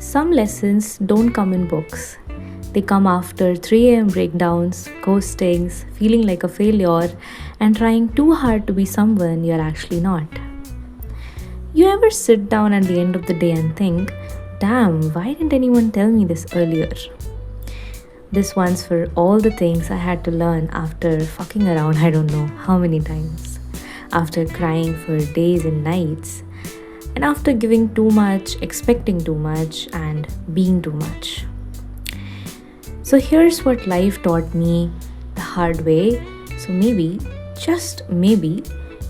Some lessons don't come in books. They come after 3 a.m. breakdowns, ghostings, feeling like a failure, and trying too hard to be someone you're actually not. You ever sit down at the end of the day and think, damn, why didn't anyone tell me this earlier? This one's for all the things I had to learn after fucking around I don't know how many times, after crying for days and nights, and after giving too much, expecting too much, and being too much. So here's what life taught me the hard way. So maybe, just maybe,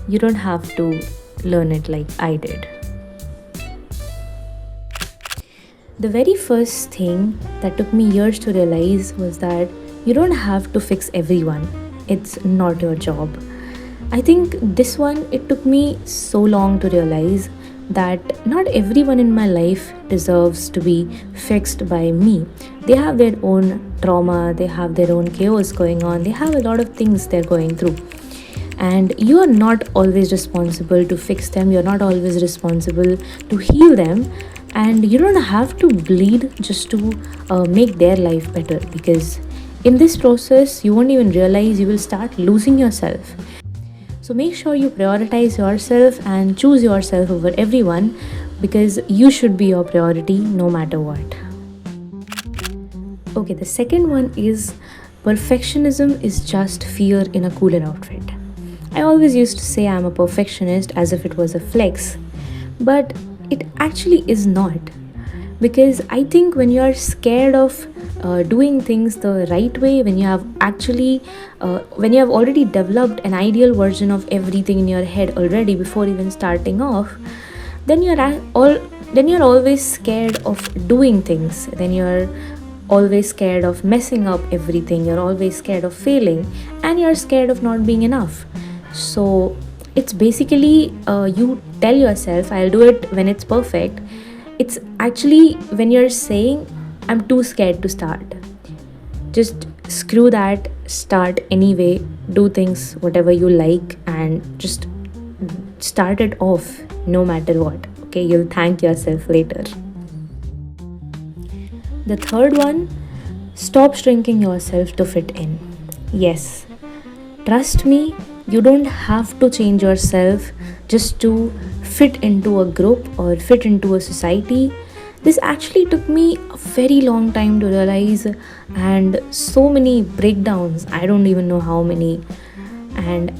you don't have to learn it like I did. The very first thing that took me years to realize was that you don't have to fix everyone. It's not your job. I think this one, it took me so long to realize that not everyone in my life deserves to be fixed by me. They have their own trauma, they have their own chaos going on, they have a lot of things they're going through. And you are not always responsible to fix them, you're not always responsible to heal them, and you don't have to bleed just to make their life better, because in this process, you won't even realize you will start losing yourself. So make sure you prioritize yourself and choose yourself over everyone, because you should be your priority no matter what. Okay, the second one is perfectionism is just fear in a cooler outfit. I always used to say I'm a perfectionist as if it was a flex, but it actually is not. Because I think when you are scared of doing things the right way, when you have already developed an ideal version of everything in your head already before even starting off, then you're always scared of doing things. Then you're always scared of messing up everything. You're always scared of failing, and you're scared of not being enough. So it's basically you tell yourself, I'll do it when it's perfect. It's actually when you're saying, I'm too scared to start. Just screw that, start anyway, do things whatever you like, and just start it off no matter what. Okay, you'll thank yourself later. The third one, stop shrinking yourself to fit in. Yes, trust me, you don't have to change yourself just to fit into a group or fit into a society. This actually took me a very long time to realize, and so many breakdowns, I don't even know how many. And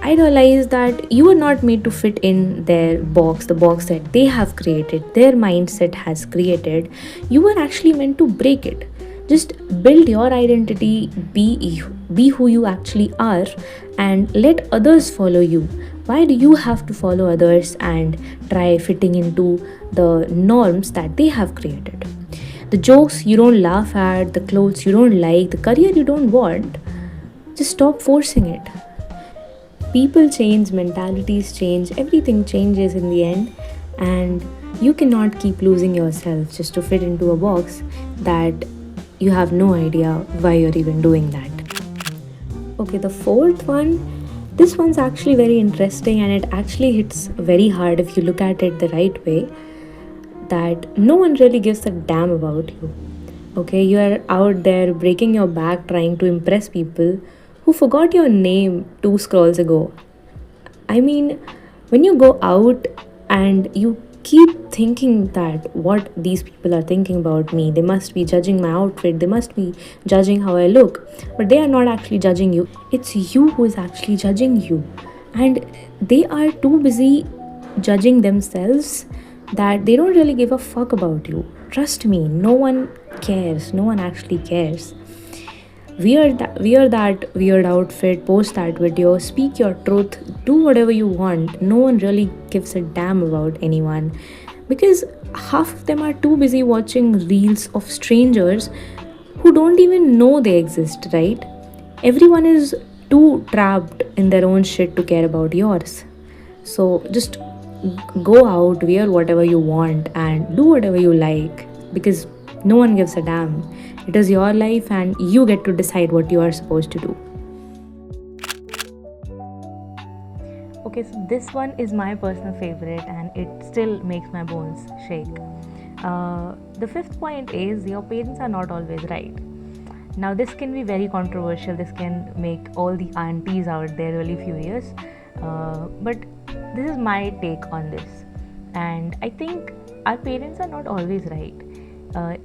I realized that you are not made to fit in their box, the box that they have created, their mindset has created. You were actually meant to break it. Just build your identity, be who you actually are, and let others follow you. Why do you have to follow others and try fitting into the norms that they have created? The jokes you don't laugh at, the clothes you don't like, the career you don't want, just stop forcing it. People change, mentalities change, everything changes in the end, and you cannot keep losing yourself just to fit into a box that you have no idea why you're even doing that. Okay, the fourth one, this one's actually very interesting, and it actually hits very hard if you look at it the right way, that no one really gives a damn about you. Okay, you are out there breaking your back trying to impress people who forgot your name 2 scrolls ago. I mean, when you go out and you keep thinking that what these people are thinking about me, they must be judging my outfit, they must be judging how I look, but they are not actually judging you. It's you who is actually judging you, and they are too busy judging themselves that they don't really give a fuck about you. Trust me, no one cares, no one actually cares. Wear that weird outfit, post that video, speak your truth, do whatever you want. No one really gives a damn about anyone, because half of them are too busy watching reels of strangers who don't even know they exist, right? Everyone is too trapped in their own shit to care about yours. So just go out, wear whatever you want, and do whatever you like, because no one gives a damn. It is your life, and you get to decide what you are supposed to do. Okay, so this one is my personal favorite, and it still makes my bones shake. The fifth point is your parents are not always right. Now, this can be very controversial. This can make all the aunties out there really furious. But this is my take on this. And I think our parents are not always right. Uh,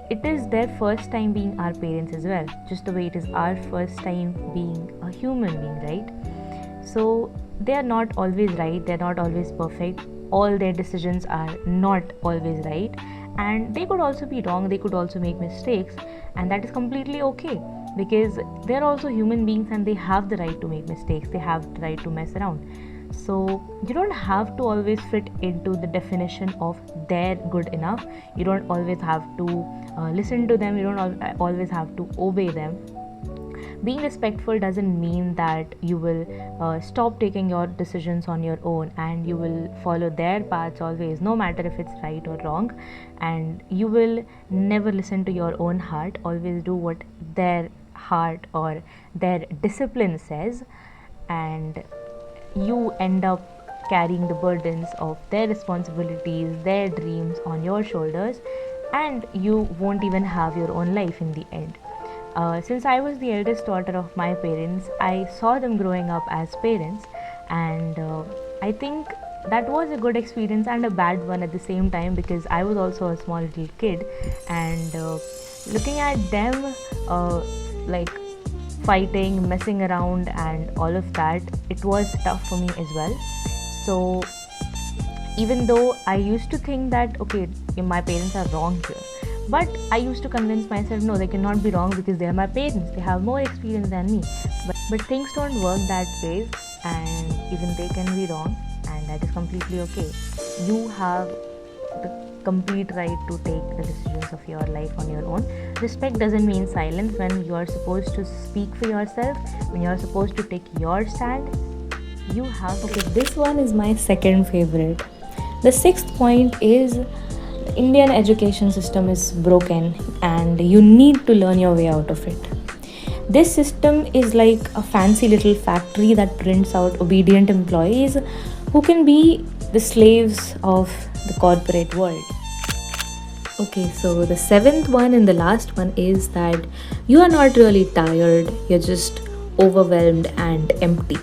it is their first time being our parents as well, just the way it is our first time being a human being, right? So they are not always right, they're not always perfect, all their decisions are not always right, and they could also be wrong, they could also make mistakes, and that is completely okay, because they're also human beings and they have the right to make mistakes, they have the right to mess around. So you don't have to always fit into the definition of their good enough. You don't always have to listen to them, you don't always have to obey them. Being respectful doesn't mean that you will stop taking your decisions on your own and you will follow their paths always, no matter if it's right or wrong, and you will never listen to your own heart, always do what their heart or their discipline says, and you end up carrying the burdens of their responsibilities, their dreams on your shoulders, and you won't even have your own life in the end. Since I was the eldest daughter of my parents, I saw them growing up as parents, and I think that was a good experience and a bad one at the same time, because I was also a small little kid, and looking at them like fighting, messing around, and all of that, it was tough for me as well. So even though I used to think that okay, my parents are wrong here, but I used to convince myself, no, they cannot be wrong because they are my parents, they have more experience than me. But things don't work that way, and even they can be wrong, and that is completely okay. You have the complete right to take the decisions of your life on your own. Respect doesn't mean silence. When you are supposed to speak for yourself, when you are supposed to take your stand, you have to. Okay, this one is my second favorite. The sixth point is the Indian education system is broken and you need to learn your way out of it. This system is like a fancy little factory that prints out obedient employees who can be the slaves of the corporate world. Okay, so the seventh one and the last one is that you are not really tired, you're just overwhelmed and empty.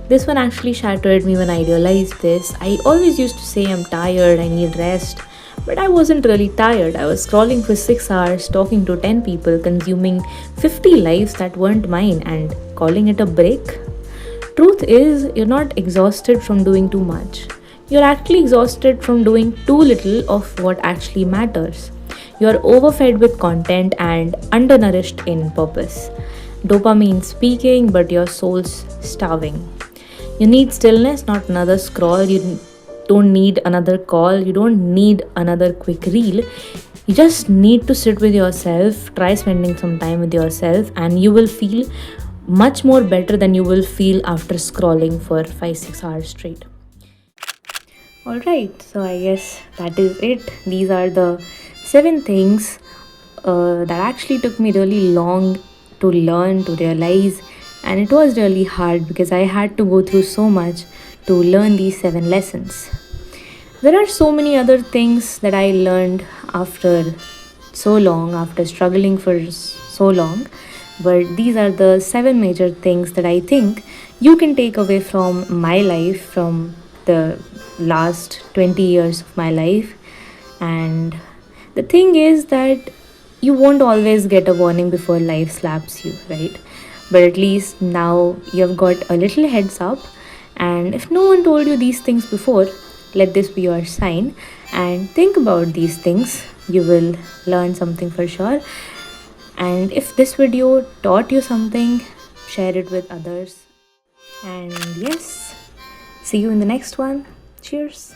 This one actually shattered me when I realized this. I always used to say I'm tired, I need rest, but I wasn't really tired. I was scrolling for 6 hours, talking to 10 people, consuming 50 lives that weren't mine, and calling it a break. Truth is, you're not exhausted from doing too much. You're actually exhausted from doing too little of what actually matters. You're overfed with content and undernourished in purpose. Dopamine speaking, but your soul's starving. You need stillness, not another scroll. You don't need another call. You don't need another quick reel. You just need to sit with yourself, try spending some time with yourself, and you will feel much more better than you will feel after scrolling for 5-6 hours straight. Alright, so I guess that is it. These are the 7 things that actually took me really long to learn, to realize, and it was really hard because I had to go through so much to learn these 7 lessons. There are so many other things that I learned after so long, after struggling for so long, but these are the 7 major things that I think you can take away from my life, from the last 20 years of my life. And the thing is that you won't always get a warning before life slaps you, right? But at least now you've got a little heads up, and if no one told you these things before, let this be your sign and think about these things. You will learn something for sure. And if this video taught you something, share it with others. And yes, see you in the next one. Cheers.